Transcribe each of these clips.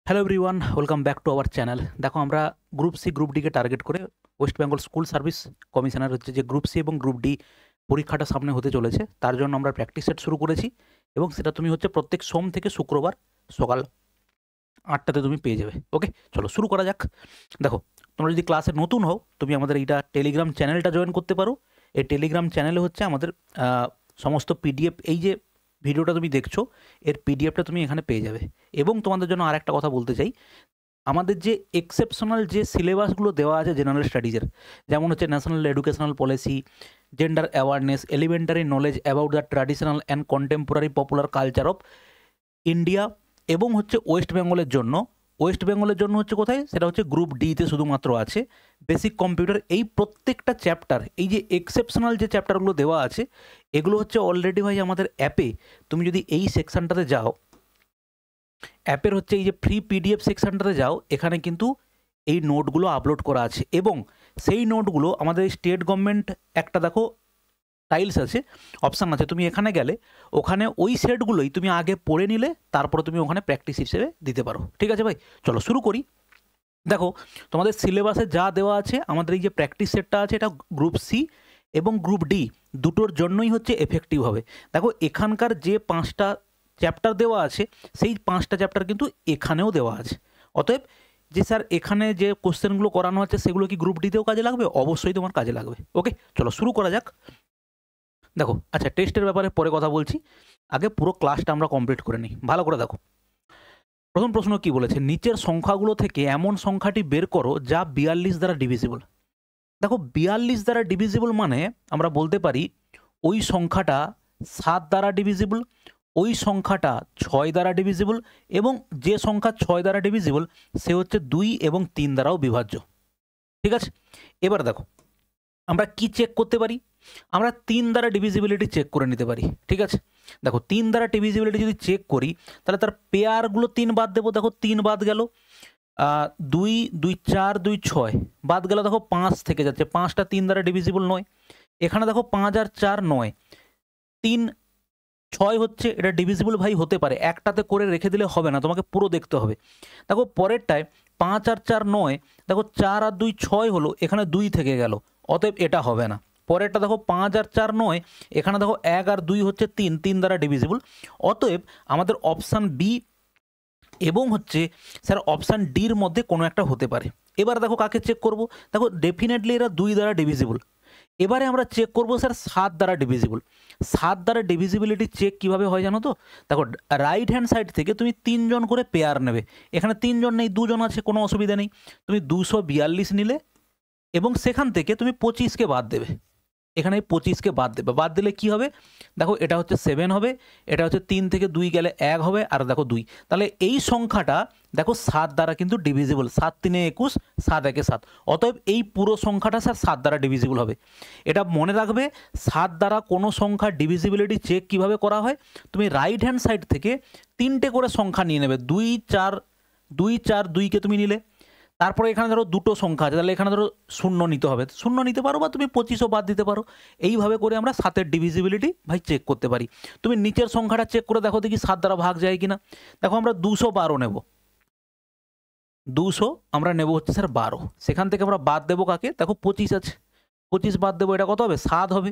Hello everyone, welcome back to our channel. দেখো আমরা group C group ডিকে target করে West Bengal school service commissioner হচ্ছে যে গ্রুপ সি এবং গ্রুপ ডি পরীক্ষাটা সামনে হতে চলেছে, তার জন্য আমরা প্র্যাকটিস সেট শুরু করেছি এবং সেটা তুমি হচ্ছে প্রত্যেক সোম থেকে শুক্রবার সকাল 8টাতে তুমি পেয়ে যাবে। ওকে, চলো শুরু করা যাক। দেখো, তোমরা যদি ক্লাসে নতুন হও তুমি আমাদের এইটা টেলিগ্রাম চ্যানেলটা জয়েন করতে পারো। এই টেলিগ্রাম চ্যানেলে হচ্ছে আমাদের সমস্ত পিডিএফ, এই যে ভিডিওটা তুমি দেখছো এর পিডিএফটা তুমি এখানে পেয়ে যাবে। এবং তোমাদের জন্য আর একটা কথা বলতে চাই, আমাদের যে এক্সেপশনাল যে সিলেবাসগুলো দেওয়া আছে জেনারেল স্টাডিজের, যেমন হচ্ছে national educational policy, gender awareness, elementary knowledge about the traditional and contemporary popular culture of India, এবং হচ্ছে ওয়েস্ট বেঙ্গলের জন্য হচ্ছে কোথায়, সেটা হচ্ছে গ্রুপ ডিতে শুধুমাত্র আছে বেসিক কম্পিউটার। এই প্রত্যেকটা চ্যাপ্টার, এই যে এক্সেপশনাল যে চ্যাপ্টারগুলো দেওয়া আছে এগুলো হচ্ছে অলরেডি ভাই আমাদের অ্যাপে, তুমি যদি এই সেকশনটাতে যাও, অ্যাপের হচ্ছে এই যে ফ্রি পিডিএফ সেকশনটাতে যাও, এখানে কিন্তু এই নোটগুলো আপলোড করা আছে এবং সেই নোটগুলো আমাদের স্টেট গভর্নমেন্ট একটা দেখো টাইলস আছে, অপশান আছে, তুমি এখানে গেলে ওখানে ওই সেটগুলোই তুমি আগে পড়ে নিলে তারপরে তুমি ওখানে প্র্যাকটিস হিসেবে দিতে পারো। ঠিক আছে ভাই, চলো শুরু করি। দেখো, তোমাদের সিলেবাসে যা দেওয়া আছে, আমাদের এই যে প্র্যাকটিস সেটটা আছে এটা গ্রুপ সি এবং গ্রুপ ডি দুটোর জন্যই হচ্ছে এফেক্টিভ হবে। দেখো, এখানকার যে 5টা চ্যাপ্টার দেওয়া আছে সেই 5টা চ্যাপ্টার কিন্তু এখানেও দেওয়া আছে। অতএব যে স্যার এখানে যে কোশ্চেনগুলো করানো আছে সেগুলো কি গ্রুপ ডিতেও কাজে লাগবে? অবশ্যই তোমার কাজে লাগবে। ওকে, চলো শুরু করা যাক। দেখো, আচ্ছা, টেস্টের ব্যাপারে পরে কথা বলছি, আগে পুরো ক্লাসটা আমরা কমপ্লিট করে নিই। ভালো করে দেখো, প্রথম প্রশ্ন কি বলেছে, নিচের সংখ্যাগুলো থেকে এমন সংখ্যাটি বের করো যা 42 দ্বারা ডিভিজিবল। দেখো, 42 দ্বারা ডিভিজিবল মানে আমরা বলতে পারি ওই সংখ্যাটা 7 দ্বারা ডিভিজিবল, ওই সংখ্যাটা 6 দ্বারা ডিভিজিবল, এবং যে সংখ্যা 6 দ্বারা ডিভিজিবল সে হচ্ছে 2 এবং 3 দ্বারাও বিভাজ্য। ঠিক আছে, এবার দেখো আমরা কি চেক করতে পারি, আমরা 3 দ্বারা ডিভিজিবিলিটি চেক করে নিতে পারি। ঠিক আছে, দেখো 3 দ্বারা ডিভিজিবিলিটি যদি চেক করি তাহলে তার পেয়ারগুলো 3 বাদ দেবো। দেখো 3 বাদ গেল, 2 2 4 2 6 বাদ গেল, দেখো 5 থেকে যাচ্ছে, 5টা 3 দ্বারা ডিভিজিবল নয়। এখানে দেখো 5 আর 4 9, 3 6 হচ্ছে, এটা ডিভিজিবল ভাই হতে পারে, একটাতে করে রেখে দিলে হবে না, তোমাকে পুরো দেখতে হবে। দেখো পরেরটায় 5 আর 4 9, দেখো 4 আর 2 6 হলো, এখানে 2 থেকে গেল, অতএব এটা হবে না। পরেরটা দেখো 5 আর 4 9, এখানে দেখো 1 আর 2 হচ্ছে 3, 3 দ্বারা ডিভিজিবল। অতএব আমাদের অপশান বি এবং হচ্ছে স্যার অপশান ডির মধ্যে কোনো একটা হতে পারে। এবার দেখো কাকে চেক করব, দেখো ডেফিনেটলি এরা 2 দ্বারা ডিভিজিবল। এবারে আমরা চেক করব স্যার 7 দ্বারা ডিভিজিবল। 7 দ্বারা ডিভিজিবিলিটি চেক কিভাবে হয় জানো তো? দেখো, রাইট হ্যান্ড সাইড থেকে তুমি 3 জন করে পেয়ার নেবে, এখানে 3 জন নেই, 2 জন আছে, কোনো অসুবিধা নেই। তুমি 242 নিলে এবং সেখান থেকে তুমি 25কে বাদ দেবে, এখানে 25কে বাদ দেবে, বাদ দিলে কি হবে, দেখো এটা হচ্ছে 7 হবে, এটা হচ্ছে 3 থেকে 2 গেলে 1 হবে, আর দেখো 2, তাহলে এই সংখ্যাটা দেখো 7 দ্বারা কিন্তু ডিভিজিবল, 7 3 21, 7 1 7। অতএব এই পুরো সংখ্যাটা স্যার 7 দ্বারা ডিভিজিবল হবে। এটা মনে রাখবে, 7 দ্বারা কোনো সংখ্যার ডিভিজিবিলিটি চেক কিভাবে করা হয়, তুমি রাইট হ্যান্ড সাইড থেকে 3টে করে সংখ্যা নিয়ে নেবে, 2 4 2 4 2কে তুমি নিলে, তারপরে এখানে ধরো দুটো সংখ্যা আছে, তাহলে এখানে ধরো 0 নিতে হবে, 0 নিতে পারো, বা তুমি 25ও বাদ দিতে পারো। এইভাবে করে আমরা 7-এর ডিভিজিবিলিটি ভাই চেক করতে পারি। তুমি নিচের সংখ্যাটা চেক করে দেখো দেখি 7 দ্বারা ভাগ যায় কিনা। দেখো আমরা 212 নেব, 200 আমরা নেব হচ্ছে স্যার 12, সেখান থেকে আমরা বাদ দেবো কাকে, দেখো 25 আছে, 25 বাদ দেবো, এটা কত হবে, 7 হবে।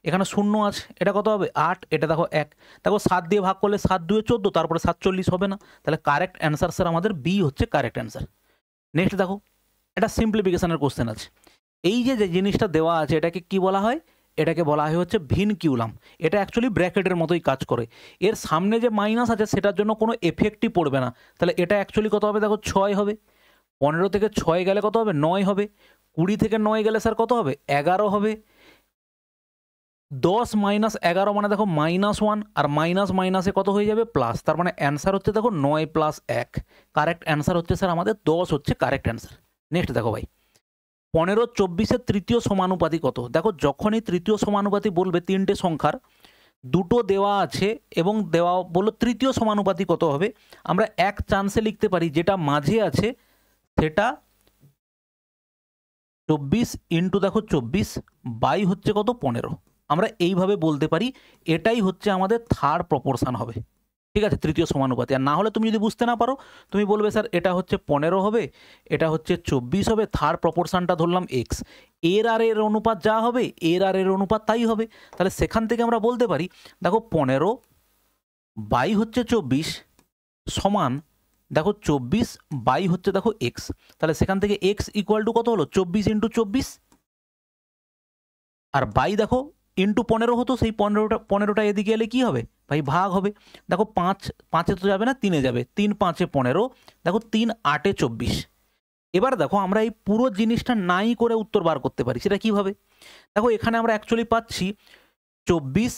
এখানে 0 আছে, এটা কত হবে, 8, এটা দেখো 1, দেখো 7 দিয়ে ভাগ করলে 7 2 14, তারপরে 47 হবে না, তাহলে কারেক্ট অ্যান্সার স্যার আমাদের বি হচ্ছে কারেক্ট অ্যান্সার। নেক্সট দেখো, এটা সিম্পলিফিকেশনের কোশ্চেন আছে। এই যে জিনিসটা দেওয়া আছে এটাকে কি বলা হয়, এটাকে বলা হয় হচ্ছে ভিনকিউলাম। এটা অ্যাকচুয়ালি ব্র্যাকেটের মতোই কাজ করে, এর সামনে যে মাইনাস আছে সেটার জন্য কোনো এফেক্টই পড়বে না। তাহলে এটা অ্যাকচুয়ালি কত হবে, দেখো 6 হবে, 15 থেকে 6 গেলে কত হবে, 9 হবে, 20 থেকে 9 গেলে স্যার কত হবে, 11 হবে, 10 মাইনাস 11 মানে দেখো -1, আর মাইনাস মাইনাসে কত হয়ে যাবে, প্লাস, তার মানে অ্যান্সার হচ্ছে দেখো 9 + 1, কারেক্ট অ্যান্সার হচ্ছে স্যার আমাদের 10 হচ্ছে কারেক্ট অ্যান্সার। নেক্সট দেখো ভাই, 15 24-এর তৃতীয় সমানুপাতি কত? দেখো যখনই তৃতীয় সমানুপাতি বলবে, 3টে সংখ্যার দুটো দেওয়া আছে এবং দেওয়া বললো তৃতীয় সমানুপাতি কত হবে, আমরা এক চান্সে লিখতে পারি যেটা মাঝে আছে সেটা 24 ইন্টু দেখো 24 বাই হচ্ছে কত, 15। আমরা এইভাবে বলতে পারি এটাই হচ্ছে আমাদের থার্ড প্রপোর্শন হবে। ঠিক আছে, তৃতীয় সমানুপাতি। আর না হলে তুমি যদি বুঝতে না পারো, তুমি বলবে স্যার এটা হচ্ছে 15 হবে, এটা হচ্ছে 24 হবে, থার্ড প্রপোর্শনটা ধরলাম এক্স, এর আর এর অনুপাত যা হবে এর আর এর অনুপাত তাই হবে। তাহলে সেখান থেকে আমরা বলতে পারি দেখো 15 বাই হচ্ছে 24 সমান দেখো 24 বাই হচ্ছে দেখো এক্স। তাহলে সেখান থেকে এক্স ইকুয়াল টু কত হলো 24 ইন্টু 24, আর বাই দেখো ইন্টু 15 হতো, সেই 15টা এদিকে এলে কি হবে ভাই ভাগ হবে। দেখো 5 তো যাবে না, 3 যাবে, 3 5 15, দেখো 3 8 24। এবার দেখো আমরা এই পুরো জিনিসটা নাই করে উত্তর বার করতে পারি। সেটা কিভাবে? দেখো এখানে আমরা অ্যাকচুয়ালি পাচ্ছি 24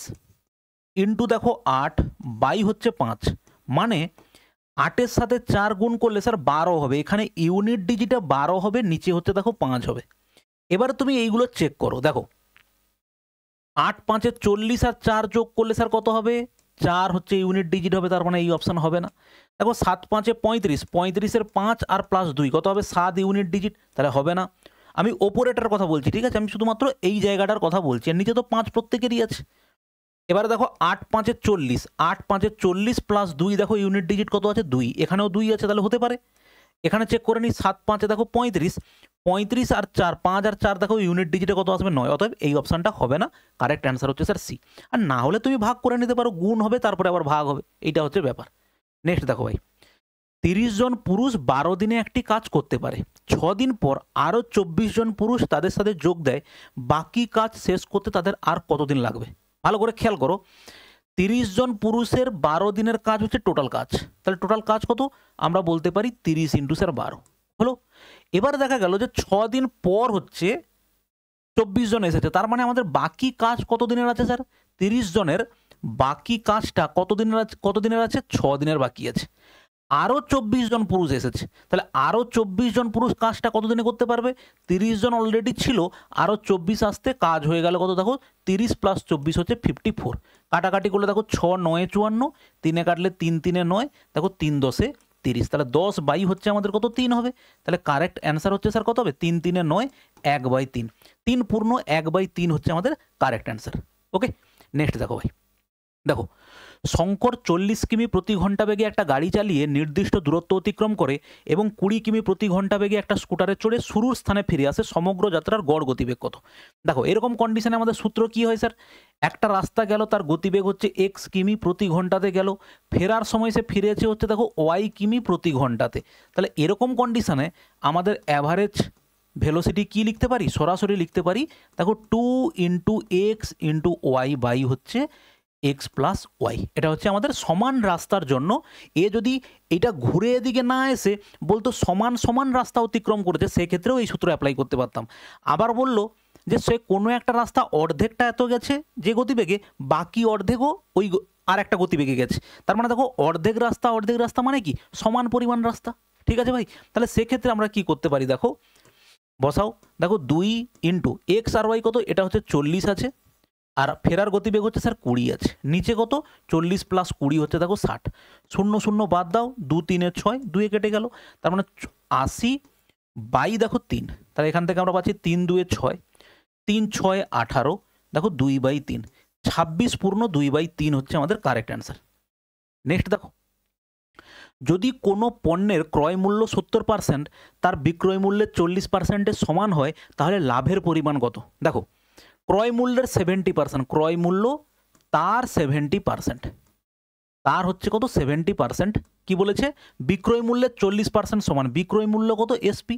ইন্টু দেখো 8 বাই হচ্ছে 5, মানে 8-এর সাথে 4 গুণ করলে স্যার 12 হবে। এখানে ইউনিট ডিজিটে 12 হবে, নিচে হচ্ছে দেখো 5 হবে। এবার তুমি এইগুলো চেক করো, দেখো 8 5 40 আর 4 যোগ করলে স্যার কত হবে? 4 হচ্ছে ইউনিট ডিজিট হবে, তার মানে এই অপশন হবে না। দেখো 7 5 35, 35-এর 5 আর প্লাস 2 কত হবে? 7 ইউনিট ডিজিট, তাহলে হবে না। আমি ওপরেটার কথা বলছি, ঠিক আছে, আমি শুধুমাত্র এই জায়গাটার কথা বলছি, আর নিচে তো 5 প্রত্যেকেরই আছে। এবারে দেখো 8 5 40, 8 5 40 প্লাস 2 দেখো ইউনিট ডিজিট কত আছে? 2, এখানেও 2 আছে, তাহলে হতে পারে। এখানে চেক করে নিই, 7 5 দেখো 35, 35 আর 4, 5 আর 4 দেখো ইউনিট ডিজিটে কত আসবে? 9। অতএব এই অপশানটা হবে না, কারেক্ট অ্যান্সার হচ্ছে স্যার সি। আর না হলে তুমি ভাগ করে নিতে পারো, গুণ হবে তারপরে আবার ভাগ হবে, এইটা হচ্ছে ব্যাপার। নেক্সট দেখো ভাই, 30 জন পুরুষ 12 দিনে একটি কাজ করতে পারে, 6 দিন পর আরও 24 জন পুরুষ তাদের সাথে যোগ দেয়, বাকি কাজ শেষ করতে তাদের আর কতদিন লাগবে? ভালো করে খেয়াল করো, 30 জন পুরুষের 12 দিনের কাজ হচ্ছে টোটাল কাজ, তাহলে টোটাল কাজ কত? আমরা বলতে পারি 30 ইন্টু স্যার 12 হলো। এবার দেখা গেল যে 6 দিন পর হচ্ছে 24 জন এসেছে, তার মানে আমাদের বাকি কাজ কত দিনের আছে স্যার? 30 জনের বাকি কাজটা কত দিনের আছে? 6 দিনের বাকি আছে। আরও 24 জন পুরুষ এসেছে, তাহলে আরও 24 জন পুরুষ কাজটা কত দিনে করতে পারবে? 30 জন অলরেডি ছিল, আরও 24 আসতে কাজ হয়ে গেল কত? দেখো 30 প্লাস 24 হচ্ছে 54। কাটাকাটি করলে দেখো 6 9 54, 3-এ কাটলে 3 3-এ 9, দেখো 3 10-এ 30, তাহলে 10 বাই হচ্ছে আমাদের কত? 3 হবে। তাহলে কারেক্ট অ্যান্সার হচ্ছে স্যার কত হবে? 3 3-এ 9, 1/3, 3 পূর্ণ 1/3 হচ্ছে আমাদের কারেক্ট অ্যান্সার। ওকে, নেক্সট দেখো ভাই, দেখো শঙ্কর 40 কিমি প্রতি ঘন্টা বেগে একটা গাড়ি চালিয়ে নির্দিষ্ট দূরত্ব অতিক্রম করে এবং 20 কিমি প্রতি ঘন্টা বেগে একটা স্কুটারে চড়ে শুরুর স্থানে ফিরে আসে, সমগ্র যাত্রার গড় গতিবেগ কত? দেখো এরকম কন্ডিশনে আমাদের সূত্র কি হয় স্যার? একটা রাস্তা গেল, তার গতিবেগ হচ্ছে এক্স কিমি প্রতি ঘন্টাতে গেল, ফেরার সময় সে ফিরেছে হচ্ছে দেখো ওয়াই কিমি প্রতি ঘন্টাতে। তাহলে এরকম কন্ডিশনে আমাদের অ্যাভারেজ ভেলোসিটি কি লিখতে পারি? সরাসরি লিখতে পারি দেখো 2 into X into Y by হচ্ছে এক্স প্লাস ওয়াই। এটা হচ্ছে আমাদের সমান রাস্তার জন্য, এ যদি এটা ঘুরে এদিকে না এসে বলতো সমান সমান রাস্তা অতিক্রম করেছে, সেক্ষেত্রেও এই সূত্র অ্যাপ্লাই করতে পারতাম। আবার বললো যে সে কোনো একটা রাস্তা অর্ধেকটা এত গেছে যে গতিবেগে, বাকি অর্ধেকও ওই আর একটা গতিবেগে গেছে, তার মানে দেখো অর্ধেক রাস্তা মানে কি? সমান পরিমাণ রাস্তা। ঠিক আছে ভাই, তাহলে সেক্ষেত্রে আমরা কি করতে পারি? দেখো বসাও, দেখো 2 ইন্টু এক্স আর ওয়াই কত? এটা হচ্ছে 40 আছে, আর ফেরার গতিবেগ হচ্ছে স্যার 20 আছে, নিচে কত? 40 প্লাস 20 হচ্ছে দেখো 60, 0 0 বাদ দাও, 2 3-এ 6, 2-এ কেটে গেল, তার মানে 80 বাই দেখো 3, তাহলে এখান থেকে আমরা পাচ্ছি 3 2-এ 6, 3 6 18, দেখো 2/3, 26 পূর্ণ 2/3 হচ্ছে আমাদের কারেক্ট অ্যান্সার। নেক্সট দেখো, যদি কোনো পণ্যের ক্রয় মূল্য 70% তার বিক্রয় মূল্যের 40%-এর সমান হয়, তাহলে লাভের পরিমাণ কত? দেখো ক্রয় মূল্যের 70%, ক্রয় মূল্য তার 70%, তার হচ্ছে কত? 70%। কি বলেছে? বিক্রয় মূল্যের 40% সমান, বিক্রয় মূল্য কত? এসপি,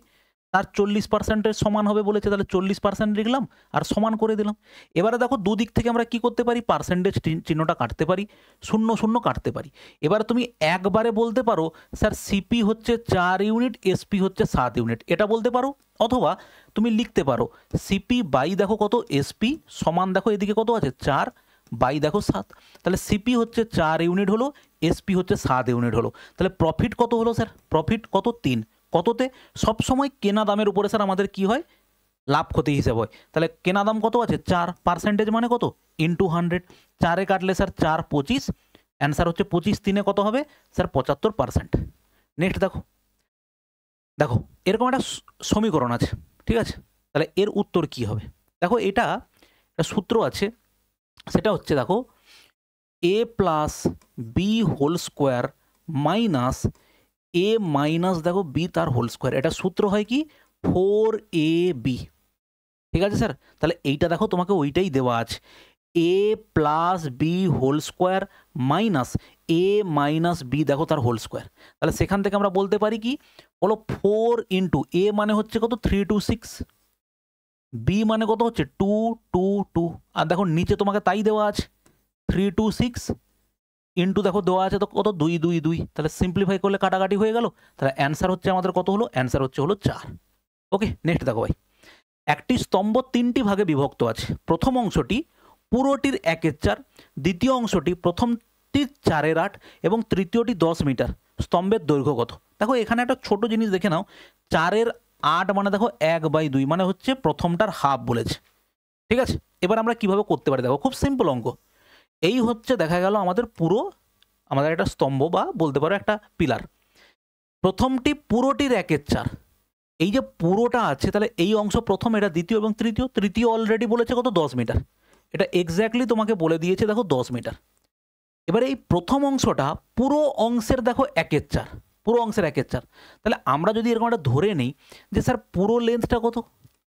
তার 40%-এর সমান হবে বলেছে, তাহলে 40% লিখলাম আর সমান করে দিলাম। এবারে দেখো দুদিক থেকে আমরা কি করতে পারি? পার্সেন্টেজ চিহ্নটা কাটতে পারি, 0 0 কাটতে পারি। এবারে তুমি একবারে বলতে পারো স্যার সিপি হচ্ছে 4 ইউনিট, এসপি হচ্ছে 7 ইউনিট, এটা বলতে পারো। অথবা তুমি লিখতে পারো সিপি বাই দেখো কত? এসপি সমান দেখো এদিকে কত আছে? 4 বাই দেখো 7, তাহলে সিপি হচ্ছে 4 ইউনিট হলো, এসপি হচ্ছে 7 ইউনিট হলো। তাহলে প্রফিট কত হলো স্যার? প্রফিট কত? 3। কততে? সবসময় কেনা দামের উপরে স্যার আমাদের কি হয়? লাভ ক্ষতি হিসাব হয়। তাহলে কেনা দাম কত আছে? 4, পার্সেন্টেজ মানে কত? ইন্টু 100, 4-এ কাটলে স্যার 4 25, অ্যান্সার হচ্ছে 25 3-এ কত হবে স্যার? 75%। নেক্সট দেখো, দেখো এরকম একটা সমীকরণ আছে, ঠিক আছে, তাহলে এর উত্তর কি হবে? দেখো এটা একটা সূত্র আছে, সেটা হচ্ছে দেখো A plus B whole square minus A minus দেখো বি তার হোল স্কোয়ার, এটা সূত্র হয় কি 4ab। ঠিক আছে স্যার, তাহলে এইটা দেখো তোমাকে ওইটাই দেওয়া আছে, A plus B whole square minus A minus B দেখো তার হোল স্কোয়ার। তাহলে সেখান থেকে আমরা বলতে পারি কি, বলো 4 ইন্টু এ মানে হচ্ছে কত 326, বি মানে কত হচ্ছে 222, আর দেখো নিচে তোমাকে তাই দেওয়া আছে 326 ইন্টু দেখো দেওয়া আছে তো কত 222, তাহলে সিম্পলিফাই করলে কাটাকাটি হয়ে গেল। তাহলে অ্যান্সার হচ্ছে আমাদের কত হলো, অ্যান্সার হলো 4। ওকে, নেক্সট দেখো ভাই, একটি স্তম্ভ 3টি ভাগে বিভক্ত আছে। প্রথম অংশটি পুরোটির 1/4, দ্বিতীয় অংশটি প্রথমটির 4/8 এবং তৃতীয়টি 10 মিটার। স্তম্ভের দৈর্ঘ্য কত? দেখো এখানে একটা ছোট জিনিস দেখে নাও, 4/8 মানে দেখো 1/2 মানে হচ্ছে প্রথমটার হাফ বলেছে। ঠিক আছে, এবার আমরা কিভাবে করতে পারি দেখো, খুব সিম্পল অঙ্ক। এই হচ্ছে দেখা গেল আমাদের একটা স্তম্ভ বা বলতে পারো একটা পিলার, প্রথমটি পুরোটির 1/4, এই যে পুরোটা আছে তাহলে এই অংশ প্রথম, এটা দ্বিতীয় এবং তৃতীয় অলরেডি বলেছে কত 10 মিটার, এটা এক্স্যাক্টলি তোমাকে বলে দিয়েছে দেখো 10 মিটার। এবার এই প্রথম অংশটা পুরো অংশের দেখো 1/4, পুরো অংশের 1/4, তাহলে আমরা যদি এরকম একটা ধরে নিই যে স্যার পুরো লেন্থটা কত,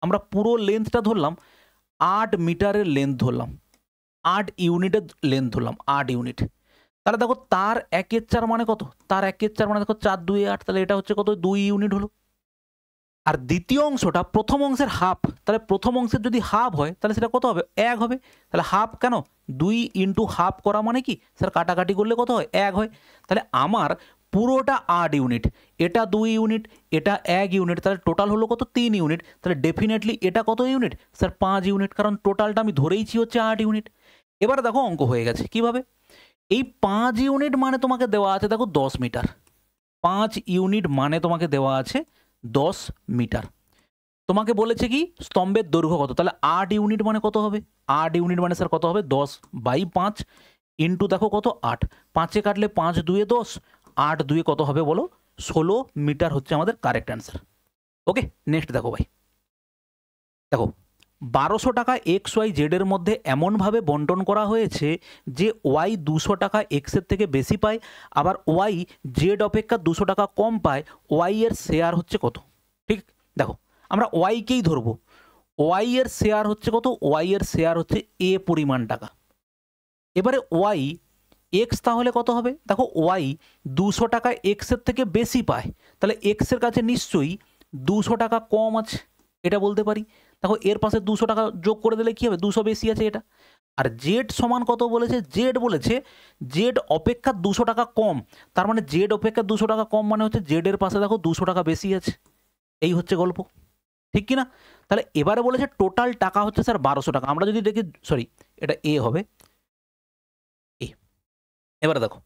আমরা পুরো লেন্থটা ধরলাম 8 মিটারের লেন্থ ধরলাম, 8 ইউনিটের লেন্থ ধরলাম, 8 ইউনিট। তাহলে দেখো তার 1/4 মানে কত, তার 1/4 মানে দেখো 4 2 8, তাহলে এটা হচ্ছে কত 2 ইউনিট হলো। আর দ্বিতীয় অংশটা প্রথম অংশের হাফ, তাহলে প্রথম অংশের যদি হাফ হয় তাহলে সেটা কত হবে 1 হবে, তাহলে হাফ কেন 2 ইন্টু হাফ করা মানে কি স্যার কাটাকাটি করলে কত হয় 1 হয়। তাহলে আমার পুরোটা 8 ইউনিট, এটা 2 ইউনিট, এটা 1 ইউনিট, তাহলে টোটাল হলো কত 3 ইউনিট। তাহলে ডেফিনেটলি এটা কত ইউনিট স্যার 5 ইউনিট, কারণ টোটালটা আমি ধরেইছি হচ্ছে 8 ইউনিট। এবার দেখো অঙ্ক হয়ে গেছে কিভাবে, এই 5 ইউনিট মানে তোমাকে দেওয়া আছে দেখো 10 মিটার, 5 ইউনিট মানে তোমাকে দেওয়া আছে 10 মিটার। তোমাকে বলেছে কি স্তম্ভের দৈর্ঘ্য কত, তাহলে 8 ইউনিট মানে কত হবে, 8 ইউনিট মানে স্যার কত হবে 10/5 ইন্টু দেখো কত 8, 5-এ কাটলে 5 2 10, 8 2 কত হবে বলো 16 মিটার হচ্ছে আমাদের কারেক্ট অ্যান্সার। ওকে, নেক্সট দেখো ভাই, দেখো 1200 টাকা XYZ এর মধ্যে এমনভাবে বন্টন করা হয়েছে যে Y 200 টাকা X এর থেকে বেশি পায়, আবার Y Z অপেক্ষা 200 টাকা কম পায়, Y এর শেয়ার হচ্ছে কত। ঠিক, দেখো আমরা ওয়াইকেই ধরবো, ওয়াই এর শেয়ার হচ্ছে কত, ওয়াই এর শেয়ার হচ্ছে এ পরিমাণ টাকা। এবারে ওয়াই এক্স তাহলে কত হবে, দেখো ওয়াই 200 টাকা এক্সের থেকে বেশি পায়, তাহলে এক্সের কাছে নিশ্চয়ই 200 টাকা কম আছে, এটা বলতে পারি। দেখো এর পাশে 200 টাকা যোগ করে দিলে কী হবে 200 বেশি আছে এটা। আর জেড সমান কত বলেছে, জেড বলেছে জেড অপেক্ষা 200 টাকা কম, তার মানে জেড অপেক্ষা 200 টাকা কম মানে হচ্ছে জেডের পাশে দেখো 200 টাকা বেশি আছে, এই হচ্ছে গল্প, ঠিক কি না। তাহলে এবারে বলেছে টোটাল টাকা হচ্ছে স্যার 1200 টাকা, আমরা যদি দেখি সরি এটা এ হবে এ। এবারে দেখো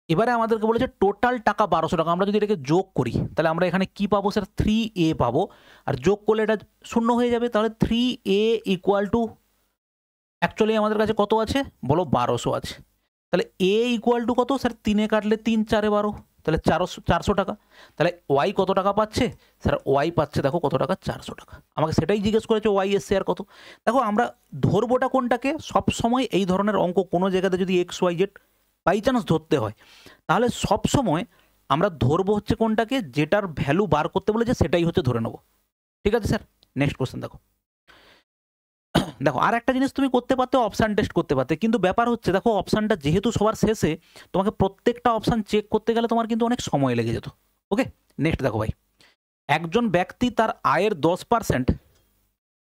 এবারে আমাদেরকে বলেছে টোটাল টাকা 1200 টাকা, আমরা যদি এটাকে যোগ করি তাহলে আমরা এখানে কি পাবো স্যার 3a পাবো, আর যোগ করলে এটা শূন্য হয়ে যাবে, তাহলে 3a ইকুয়াল টু অ্যাকচুয়ালি আমাদের কাছে কত আছে বলো 1200 আছে, তাহলে a ইকুয়াল টু কত স্যার 3-এ কাটলে 3 4-এ 12, তাহলে 400 টাকা। তাহলে ওয়াই কত টাকা পাচ্ছে স্যার, ওয়াই পাচ্ছে দেখো কত টাকা 400 টাকা। আমাকে সেটাই জিজ্ঞেস করেছে ওয়াই এর শেয়ার কত। দেখো আমরা ধরবোটা কোনটাকে, সব সময় এই ধরনের অঙ্ক কোনো জায়গাতে যদি XYZ বাই চান্স ধরতে হয় তাহলে সব সময় আমরা ধরবো হচ্ছে কোনটাকে, যেটার ভ্যালু বার করতে বলেছে সেটাই হচ্ছে ধরে নেবো। ঠিক আছে স্যার, নেক্সট কোশ্চেন দেখো। দেখো আর একটা জিনিস তুমি করতে পারতে, অপশান টেস্ট করতে পারতে, কিন্তু ব্যাপার হচ্ছে দেখো অপশানটা যেহেতু সবার শেষে, তোমাকে প্রত্যেকটা অপশান চেক করতে গেলে তোমার কিন্তু অনেক সময় লেগে যেত। ওকে, নেক্সট দেখো ভাই, একজন ব্যক্তি তার আয়ের 10%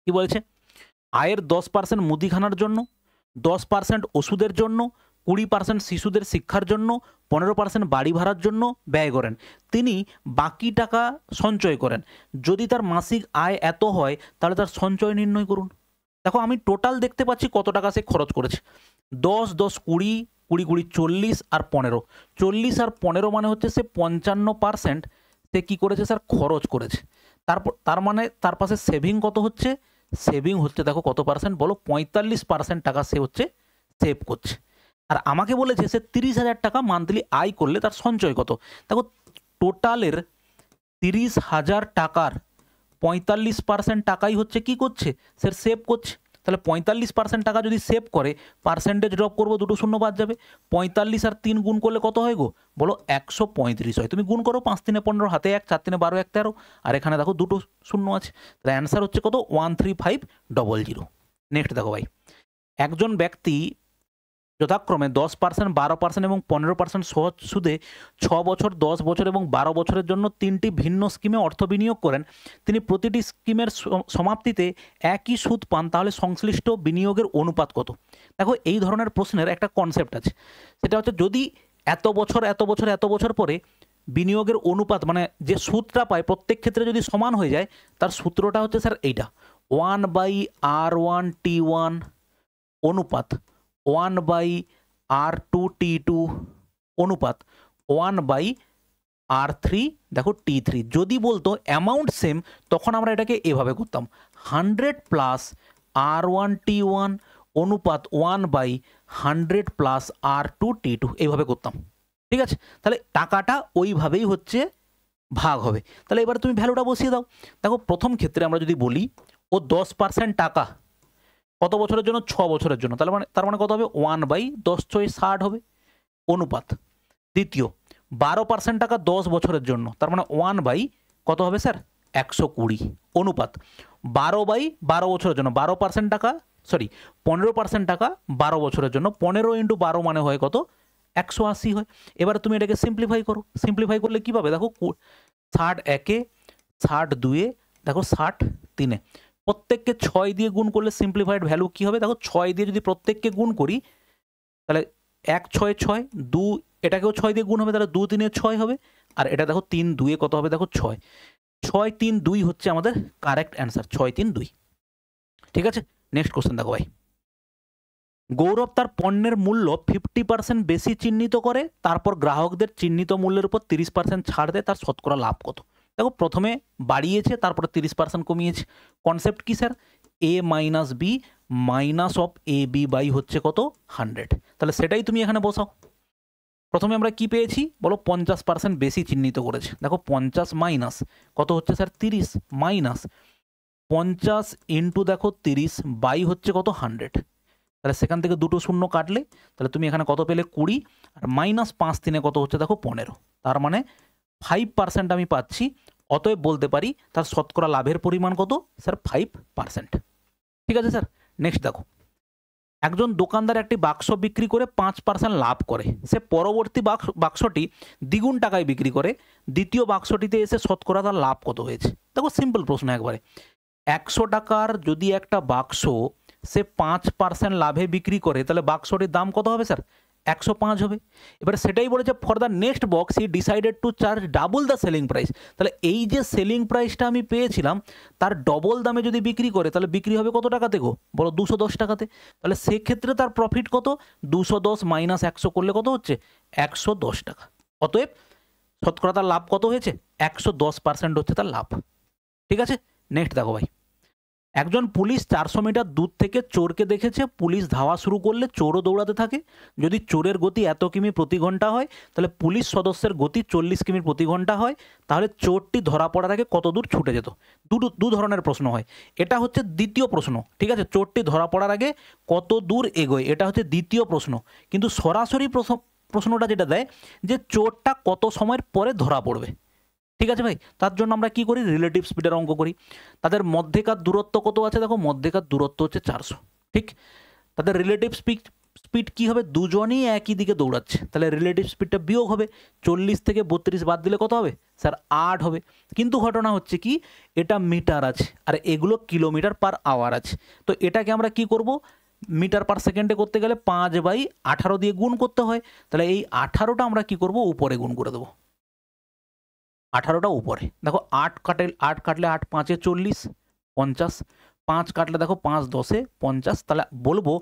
কি বলেছে, আয়ের 10% মুদিখানার জন্য, 10% ওষুধের জন্য, 20% শিশুদের শিক্ষার জন্য, 15% বাড়ি ভাড়ার জন্য ব্যয় করেন, তিনি বাকি টাকা সঞ্চয় করেন। যদি তার মাসিক আয় এত হয় তাহলে তার সঞ্চয় নির্ণয় করুন। দেখো আমি টোটাল দেখতে পাচ্ছি কত টাকা সে খরচ করেছে, 10 10 20 20 20 40 আর 15, 40 আর 15 মানে হচ্ছে সে 55% সে কী করেছে স্যার খরচ করেছে। তারপর তার মানে তার পাশে সেভিং কত হচ্ছে, সেভিং হচ্ছে দেখো কত পার্সেন্ট বলো 45% টাকা সে হচ্ছে সেভ করছে। আর আমাকে বলেছে সে 30,000 টাকা মান্থলি আয় করলে তার সঞ্চয় কত। দেখো টোটালের 30,000 টাকার 45% টাকাই হচ্ছে কি করছে সে সেভ করছে, তাহলে 45% টাকা যদি সেভ করে পার্সেন্টেজ ড্রপ করবো, দুটো শূন্য বাদ যাবে। 45 আর 3 গুণ করলে কত হয় গো, বলো 135 হয়। তুমি গুণ করো, 5 3 15, হাতে 1, 4 3 12, 1 13, আর এখানে দেখো দুটো শূন্য আছে। তাহলে অ্যান্সার হচ্ছে কত, 13500। নেক্সট দেখো ভাই, একজন ব্যক্তি যথাক্রমে 10%, 12% এবং 15% সহজ সুদে 6 বছর, 10 বছর এবং 12 বছরের জন্য 3টি ভিন্ন স্কিমে অর্থ বিনিয়োগ করেন। তিনি প্রতিটি স্কিমের সমাপ্তিতে একই সুদ পান, তাহলে সংশ্লিষ্ট বিনিয়োগের অনুপাত কত? দেখো এই ধরনের প্রশ্নের একটা কনসেপ্ট আছে, সেটা হচ্ছে যদি এত বছর এত বছর এত বছর পরে বিনিয়োগের অনুপাত মানে যে সুদটা পায় প্রত্যেক ক্ষেত্রে যদি সমান হয়ে যায়, তার সূত্রটা হচ্ছে স্যার এইটা, 1/R1T1 অনুপাত 1/R2T2 অনুপাত 1/R3 দেখো T3। যদি বলতো অ্যামাউন্ট সেম, তখন আমরা এটাকে এভাবে করতাম, 100 প্লাস R1T1 অনুপাত 1/100 প্লাস R2T2, এইভাবে করতাম। ঠিক আছে, তাহলে টাকাটা ওইভাবেই হচ্ছে ভাগ হবে। তাহলে এবার তুমি ভ্যালুটা বসিয়ে দাও। দেখো প্রথম ক্ষেত্রে আমরা যদি বলি ও 10% টাকা কত বছরের জন্য, 6 বছরের জন্য, তার মানে কত হবে, 1/10 × 60 হবে অনুপাত। দ্বিতীয় 12% টাকা 10 বছরের জন্য, তার মানে 1/ কত হবে স্যার, 120 অনুপাত 12/12 বছরের জন্য, 12% টাকা 15% টাকা 12 বছরের জন্য, 15 × 12 মানে হয় কত, 180 হয়। এবার তুমি এটাকে সিম্পলিফাই করো, সিম্পলিফাই করলে কী পাবে, দেখো 60 1-এ, 60 2-এ, দেখো 60 3-এ, প্রত্যেককে 6 দিয়ে গুণ করলে সিম্পলিফাইড ভ্যালু কী হবে, দেখো 6 দিয়ে যদি প্রত্যেককে গুণ করি তাহলে 1 6 6, 2 এটাকেও 6 দিয়ে গুণ হবে, তাহলে 2 3-এ 6 হবে, আর এটা দেখো 3 2-এ কত হবে, দেখো 6 6 3 2 হচ্ছে আমাদের কারেক্ট অ্যান্সার, 6 3 2। ঠিক আছে, নেক্সট কোশ্চেন দেখো ভাই, গৌরব তার পণ্যের মূল্য 50% বেশি চিহ্নিত করে, তারপর গ্রাহকদের চিহ্নিত মূল্যের উপর 30% ছাড় দেয়, তার শতকরা লাভ কত? দেখো প্রথমে বাড়িয়েছে, তারপরে 30% কমিয়েছে। কনসেপ্ট কি sir, A minus B minus of AB by হচ্ছে কত, 100। তাহলে সেটাই তুমি এখানে বসাও। প্রথমে আমরা কি পেয়েছি বলো, 50% বেশি চিহ্নিত করেছে। দেখো 50 মাইনাস কত হচ্ছে স্যার, 30 মাইনাস 50 ইন্টু দেখো 30 বাই হচ্ছে কত, 100। তাহলে সেখান থেকে দুটো শূন্য কাটলে তাহলে তুমি এখানে কত পেলে, 20, আর মাইনাস 5 3-এ কত হচ্ছে দেখো 15, তার মানে 5% আমি পাচ্ছি। অতএব বলতে পারি তার শতকরা লাভের পরিমাণ কত, স্যার 5%। ঠিক আছে স্যার, নেক্সট দেখো, একজন দোকানদার একটি বাক্স বিক্রি করে 5% লাভ করে, সে পরবর্তী বাক্সটি দ্বিগুণ টাকায় বিক্রি করে, দ্বিতীয় বাক্সটিতে এসে শতকরা তার লাভ কত হয়েছে? দেখো সিম্পল প্রশ্ন একবারে, 100 টাকার যদি একটা বাক্স সে 5% লাভে বিক্রি করে, তাহলে বাক্সটির দাম কত হবে স্যার, 105 হবে। এবার সেটাই বলেছে, for the next box he decided to charge double the selling price. তাহলে এই যে সেলিং প্রাইসটা আমি পেয়েছিলাম তার ডবল দামে যদি বিক্রি করে, তাহলে বিক্রি হবে কত টাকাতে গো, বলো 210 টাকাতে। তাহলে সেক্ষেত্রে তার প্রফিট কত, 210 মাইনাস 100 করলে কত হচ্ছে, 110 টাকা। অতএব শতকরা তার লাভ কত হয়েছে, 110% হচ্ছে তার লাভ। ঠিক আছে, নেক্সট দেখো ভাই, একজন পুলিশ 400 মিটার দূর থেকে চোরকে দেখেছে, পুলিশ ধাওয়া শুরু করলে চোরও দৌড়াতে থাকে। যদি চোরের গতি এত কিমি প্রতি ঘন্টা হয়, তাহলে পুলিশ সদস্যের গতি 40 কিমি প্রতি ঘন্টা হয়, তাহলে চোরটি ধরা পড়ার আগে কত দূর ছুটে যেত? দু ধরনের প্রশ্ন হয়, এটা হচ্ছে দ্বিতীয় প্রশ্ন। ঠিক আছে, চোরটি ধরা পড়ার আগে কত দূর এগোয়, এটা হচ্ছে দ্বিতীয় প্রশ্ন। কিন্তু সরাসরি প্রশ্নটা যেটা দেয় যে চোরটা কত সময়ের পরে ধরা পড়বে। ঠিক আছে ভাই, তার জন্য আমরা কি করি, রিলেটিভ স্পিডের অঙ্ক করি। তাদের মধ্যেকার দূরত্ব কত আছে, দেখো মধ্যেকার দূরত্ব হচ্ছে 400। ঠিক, তাদের রিলেটিভ স্পিড কি হবে, দুজনেই একই দিকে দৌড়াচ্ছে, তাহলে রিলেটিভ স্পিডটা বিয়োগ হবে। 40 থেকে 32 বাদ দিলে কত হবে স্যার, 8 হবে। কিন্তু ঘটনা হচ্ছে কি, এটা মিটার আছে আর এগুলো কিলোমিটার পার আওয়ার আছে। তো এটাকে আমরা কি করব, মিটার পার সেকেন্ডে করতে গেলে 5/18 দিয়ে গুণ করতে হয়। তাহলে এই 18টা আমরা কি করব, উপরে গুণ করে দেবো, 18টা উপরে। দেখো 8 কাটলে 8 5-এ 40, 50, 5 কাটলে দেখো 5 10-এ 50, তাহলে বলবো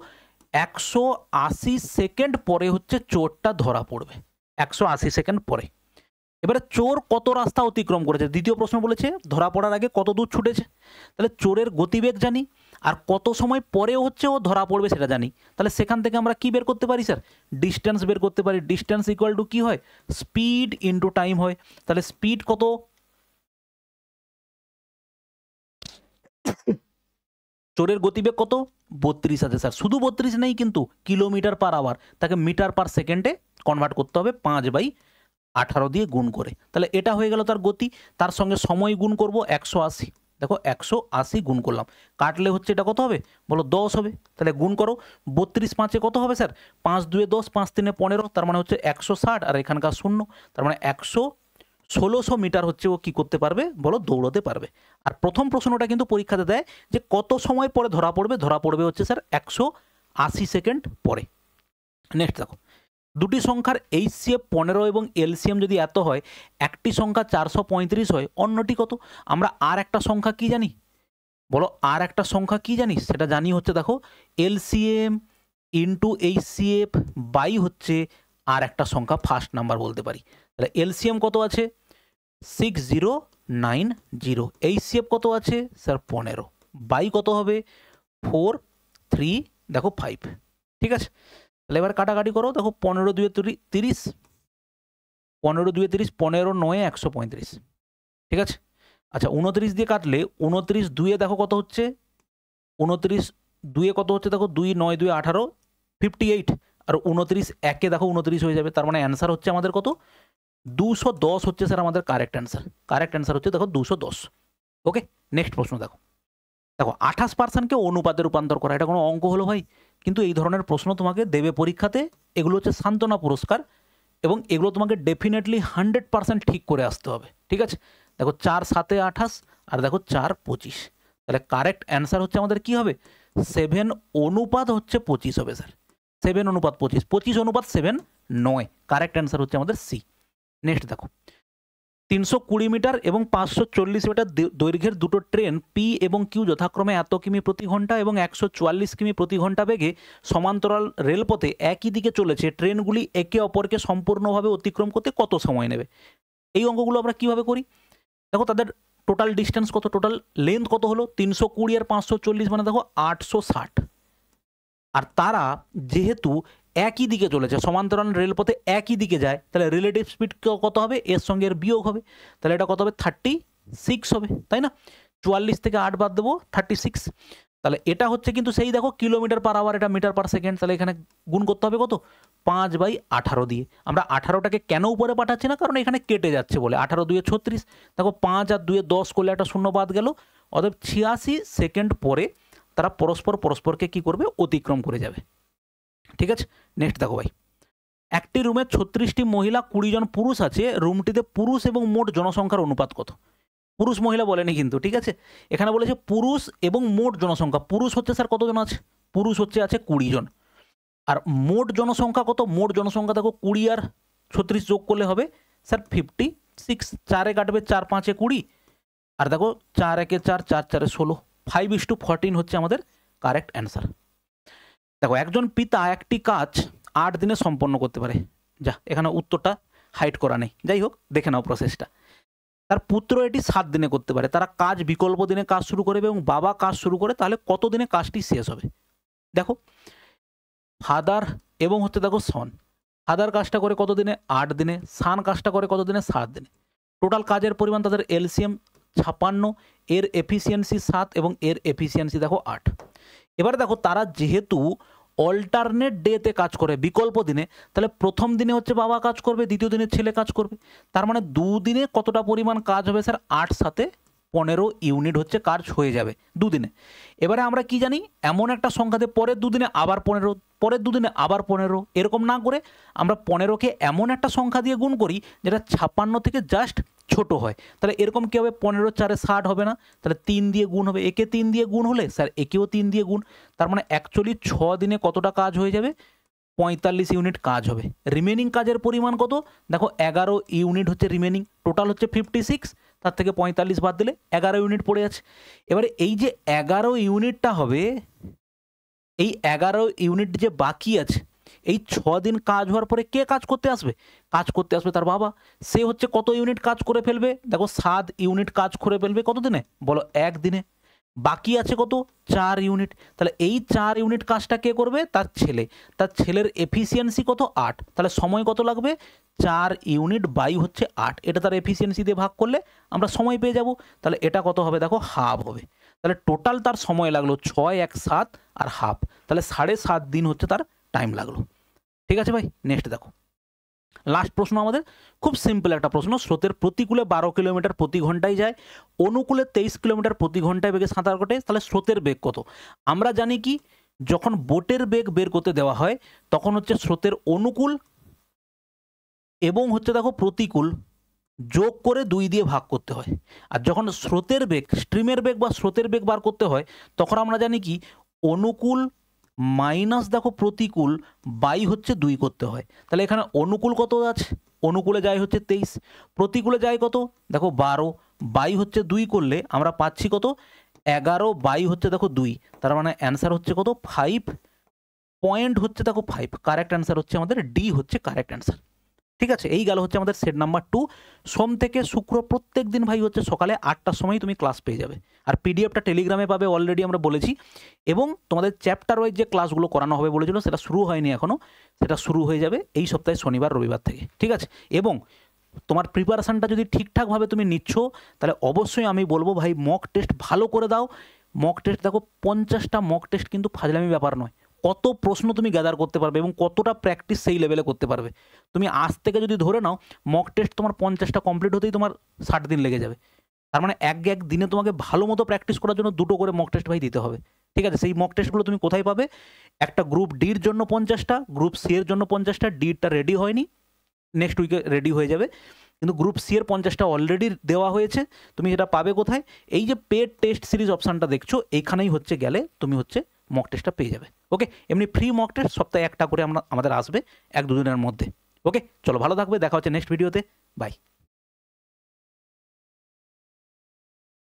180 সেকেন্ড পরে হচ্ছে চোরটা ধরা পড়বে, 180 সেকেন্ড পরে। এবারে চোর কত রাস্তা অতিক্রম করেছে, দ্বিতীয় প্রশ্ন বলেছে ধরা পড়ার আগে কত দূর ছুটেছে। তাহলে চোরের গতিবেগ জানি, আর কত সময় পরে হচ্ছে ও ধরা পড়বে সেটা জানি। তাহলে সেখান থেকে আমরা কি বের করতে পারি স্যার, ডিস্টেন্স বের করতে পারি। ডিস্টেন্স ইকুয়াল টু কি হয়, স্পিড ইন্টু টাইম হয়। তাহলে স্পিড কত, চোরের গতিবেগ কত? 32 আছে স্যার। শুধু 32 নেই কিন্তু, কিলোমিটার পার আওয়ার, তাকে মিটার পার সেকেন্ডে কনভার্ট করতে হবে 5/18 দিয়ে গুণ করে। তাহলে এটা হয়ে গেল তার গতি। তার সঙ্গে সময় গুণ করব 180। দেখো 180 গুণ করলাম, কাটলে হচ্ছে এটা কত হবে বলো? 10 হবে। তাহলে গুণ করো, 32 5-এ কত হবে স্যার? 5 2-এ 10, 5 3-এ 15, তার মানে হচ্ছে 160, আর এখানকার 0, তার মানে 1600 মিটার হচ্ছে ও কি করতে পারবে বলো? দৌড়তে পারবে। আর প্রথম প্রশ্নটা কিন্তু পরীক্ষাতে দেয় যে কত সময় পরে ধরা পড়বে? ধরা পড়বে হচ্ছে স্যার 180 সেকেন্ড পরে। নেক্সট দেখো, দুটি সংখ্যার HCF 15 এবং LCM যদি এত হয়, একটি সংখ্যা 435 হয়, অন্যটি কত? আমরা আর একটা সংখ্যা কি জানি বলো? আর একটা সংখ্যা কি জানি? সেটা জানি হচ্ছে দেখো LCM ইন্টু HCF বাই হচ্ছে আর একটা সংখ্যা ফার্স্ট নাম্বার বলতে পারি। তাহলে LCM কত আছে? 6090। HCF কত আছে স্যার? 15 বাই কত হবে? 4 3 দেখো 5। ঠিক আছে, তাহলে এবার কাটাকাটি করো। দেখো 15 2 30, 15 2 30, 15 9 135। ঠিক আছে, আচ্ছা 29 দিয়ে কাটলে 29 2-এ দেখো কত হচ্ছে? 29 2-এ কত হচ্ছে দেখো? 2 9 2 18, 58। আর 29 1-এ দেখো 29 হয়ে যাবে। তার মানে অ্যান্সার হচ্ছে আমাদের কত? 210 হচ্ছে স্যার আমাদের কারেক্ট অ্যান্সার। কারেক্ট অ্যান্সার হচ্ছে দেখো 210। ওকে, নেক্সট প্রশ্ন দেখো। দেখো 28%কে অনুপাতে রূপান্তর করা, এটা কোনো অঙ্ক হলো ভাই? কিন্তু এই ধরনের প্রশ্ন তোমাকে দেবে পরীক্ষাতে। এগুলো হচ্ছে সান্ত্বনা পুরস্কার, এবং এগুলো তোমাকে ডেফিনেটলি 100% ঠিক করে আসতে হবে। ঠিক আছে, দেখো 4 7-এ 28, আর দেখো 4 25। তাহলে কারেক্ট অ্যান্সার হচ্ছে আমাদের কি হবে? 7 অনুপাত হচ্ছে 25 হবে স্যার। 7 অনুপাত 25, 25 অনুপাত 7 9। কারেক্ট অ্যান্সার হচ্ছে আমাদের সি। নেক্সট দেখো, 320 মিটার এবং 540 মিটার দৈর্ঘ্যের দুটো ট্রেন পি এবং কিউ যথাক্রমে এত কিমি প্রতি ঘন্টা এবং 144 কিমি প্রতি ঘন্টা বেগে সমান্তরাল রেলপথে একই দিকে চলেছে। ট্রেনগুলি একে অপরকে সম্পূর্ণভাবে অতিক্রম করতে কত সময় নেবে? এই অঙ্কগুলো আমরা কিভাবে করি? দেখো তাদের টোটাল ডিস্টেন্স কত, টোটাল লেন্থ কত হলো? 320 আর 540 মানে দেখো 860। আর তারা যেহেতু একই দিকে চলেছে, সমান্তরাল রেলপথে একই দিকে যায়, তাহলে রিলেটিভ স্পিড কত হবে? এর সঙ্গে এর বিয়োগ হবে। তাহলে এটা কত হবে? 36 হবে, তাই না? 44 থেকে 8 বাদ দেবো, 36। তাহলে এটা হচ্ছে কিন্তু সেই দেখো কিলোমিটার পার আওয়ার, এটা মিটার পার সেকেন্ড। তাহলে এখানে গুণ করতে হবে কত? 5/18 দিয়ে। আমরা 18টাকে কেন উপরে পাঠাচ্ছি না? কারণ এখানে কেটে যাচ্ছে বলে। 18 2 36, দেখো 5 আর 2 10 করলে একটা শূন্য বাদ গেল। অতএব 86 সেকেন্ড পরে তারা পরস্পরকে কি করবে? অতিক্রম করে যাবে। ঠিক আছে, নেক্সট দেখো ভাই, একটি রুমে 36টি মহিলা 20 জন পুরুষ আছে। রুমটিতে পুরুষ এবং মোট জনসংখ্যার অনুপাত কত? পুরুষ মহিলা বলেনি কিন্তু, ঠিক আছে, এখানে বলেছে পুরুষ এবং মোট জনসংখ্যা। পুরুষ হচ্ছে স্যার কতজন আছে? পুরুষ হচ্ছে আছে 20 জন। আর মোট জনসংখ্যা কত? মোট জনসংখ্যা দেখো 20 আর 36 যোগ করলে হবে স্যার 56। 4-এ কাটবে, 4 5-এ 20, আর দেখো 4 1-এ 4, 4 4-এ 16, 5:14 হচ্ছে আমাদের কারেক্ট অ্যান্সার। দেখো একজন পিতা একটি কাজ 8 দিনে সম্পন্ন করতে পারে। যা, এখানে উত্তরটা হাইড করা নেই, যাই হোক দেখে নাও প্রসেসটা। তার পুত্র এটি 7 দিনে করতে পারে। তারা কাজ বিকল্প দিনে কাজ শুরু করবে এবং বাবা কাজ শুরু করে, তাহলে কত দিনে কাজটি শেষ হবে? দেখো ফাদার এবং হচ্ছে দেখো সন। ফাদার কাজটা করে কত দিনে? 8 দিনে। সান কাজটা করে কত দিনে? 7 দিনে। টোটাল কাজের পরিমাণ তাদের LCM 56, এর এফিসিয়েন্সি 7 এবং এর এফিসিয়েন্সি দেখো 8। এবার দেখো তারা যেহেতু অল্টারনেট ডেতে কাজ করে, বিকল্প দিনে, তাহলে প্রথম দিনে হচ্ছে বাবা কাজ করবে, দ্বিতীয় দিনে ছেলে কাজ করবে। তার মানে 2 দিনে কতটা পরিমাণ কাজ হবে স্যার? 8 7-এ 15 ইউনিট হচ্ছে কাজ হয়ে যাবে 2 দিনে। এবারে আমরা কি জানি? এমন একটা সংখ্যাতে পরের 2 দিনে আবার 15, পরের 2 দিনে আবার 15, এরকম না করে আমরা 15কে এমন একটা সংখ্যা দিয়ে গুণ করি যেটা 56 থেকে জাস্ট ছোট হয়। তাহলে এরকম কি হবে? 15 4-এ 60 হবে না? তাহলে 3 দিয়ে গুণ হবে। একে 3 দিয়ে গুণ হলে স্যার একেও 3 দিয়ে গুণ। তার মানে অ্যাকচুয়ালি 6 দিনে কতটা কাজ হয়ে যাবে? 45 ইউনিট কাজ হবে। রিমেনিং কাজের পরিমাণ কত? দেখো 11 ইউনিট হচ্ছে রিমেনিং। টোটাল হচ্ছে 56, তার থেকে 45 বাদ দিলে 11 ইউনিট পড়ে আছে। এবারে এই যে 11 ইউনিটটা হবে, এই 11 ইউনিট যে বাকি আছে, এই 6 দিন কাজ হওয়ার পরে কে কাজ করতে আসবে? কাজ করতে আসবে তার বাবা। সে হচ্ছে কত ইউনিট কাজ করে ফেলবে? দেখো 7 ইউনিট কাজ করে ফেলবে কত দিনে বলো? 1 দিনে। বাকি আছে কত? 4 ইউনিট। তাহলে এই 4 ইউনিট কাজটা কে করবে? তার ছেলে। তার ছেলের এফিসিয়েন্সি কত? 8। তাহলে সময় কত লাগবে? 4 ইউনিট বাই হচ্ছে 8। এটা তার এফিসিয়েন্সি দিয়ে ভাগ করলে আমরা সময় পেয়ে যাব। তাহলে এটা কত হবে? দেখো হাফ হবে। তাহলে টোটাল তার সময় লাগলো 6 1 7 আর হাফ, তাহলে 7.5 দিন হচ্ছে তার টাইম লাগলো। ঠিক আছে ভাই, নেক্সট দেখো লাস্ট প্রশ্ন আমাদের, খুব সিম্পল একটা প্রশ্ন। স্রোতের প্রতিকূলে 12 কিলোমিটার প্রতি ঘন্টায় যায়, অনুকূলে 23 কিলোমিটার প্রতি ঘন্টায় বেগে সাঁতার কাটে, তাহলে স্রোতের বেগ কত? আমরা জানি কি, যখন বোটের বেগ বের করতে দেওয়া হয় তখন হচ্ছে স্রোতের অনুকূল এবং হচ্ছে দেখো প্রতিকূল যোগ করে 2 দিয়ে ভাগ করতে হয়। আর যখন স্রোতের বেগ, স্ট্রিমের বেগ বা স্রোতের বেগ বার করতে হয় তখন আমরা জানি কি, অনুকূল মাইনাস দেখো প্রতিকূল বাই হচ্ছে 2 করতে হয়। তাহলে এখানে অনুকূল কত আছে, অনুকূলে যায় হচ্ছে 23, প্রতিকূলে যায় কত দেখো 12, বাই হচ্ছে 2 করলে আমরা পাচ্ছি কত 11, বাই হচ্ছে দেখো 2, তার মানে অ্যান্সার হচ্ছে কত 5 পয়েন্ট হচ্ছে দেখো 5। কারেক্ট অ্যান্সার হচ্ছে আমাদের ডি হচ্ছে কারেক্ট অ্যান্সার। ঠিক আছে, এই গেল হচ্ছে আমাদের সেট নাম্বার 2। সোম থেকে শুক্র প্রত্যেক দিন ভাই হচ্ছে সকালে 8টার সময় তুমি ক্লাস পেয়ে যাবে, আর পিডিএফটা টেলিগ্রামে পাবে, অলরেডি আমরা বলেছি। এবং তোমাদের চ্যাপ্টার ওয়াইজ যে ক্লাসগুলো করানো হবে বলেছিল সেটা শুরু হয়নি এখনও, সেটা শুরু হয়ে যাবে এই সপ্তাহে শনিবার রবিবার থেকে। ঠিক আছে, এবং তোমার প্রিপারেশানটা যদি ঠিকঠাকভাবে তুমি নিচ্ছ তাহলে অবশ্যই আমি বলবো ভাই মক টেস্ট ভালো করে দাও। মক টেস্ট দেখো 50টা মক টেস্ট কিন্তু ফাজলামি ব্যাপার নয়, কত প্রশ্ন তুমি গ্যাদার করতে পারবে এবং কতটা প্র্যাকটিস সেই লেভেলে করতে পারবে। তুমি আজ থেকে যদি ধরে নাও মক টেস্ট তোমার 50টা কমপ্লিট হতেই তোমার 60 দিন লেগে যাবে, তার মানে এক দিনে তোমাকে ভালো মতো প্র্যাকটিস করার জন্য 2টো করে মক টেস্ট ভাই দিতে হবে। ঠিক আছে, সেই মক টেস্টগুলো তুমি কোথায় পাবে? একটা গ্রুপ ডির জন্য 50টা, গ্রুপ সি এর জন্য 50টা, ডিটা রেডি হয়নি, নেক্সট উইকে রেডি হয়ে যাবে, কিন্তু গ্রুপ সি এর 50টা অলরেডি দেওয়া হয়েছে। তুমি এটা পাবে কোথায়? এই যে পেড টেস্ট সিরিজ অপশানটা দেখছো এইখানেই হচ্ছে গেলে তুমি হচ্ছে মক টেস্টটা পেয়ে যাবে। ওকে, এমনি ফ্রি মক টেস্ট সপ্তাহে একটা করে আমাদের আসবে 1-2 দিনের মধ্যে। ওকে, চলো ভালো থাকবে, দেখা হচ্ছে নেক্সট ভিডিওতে, বাই।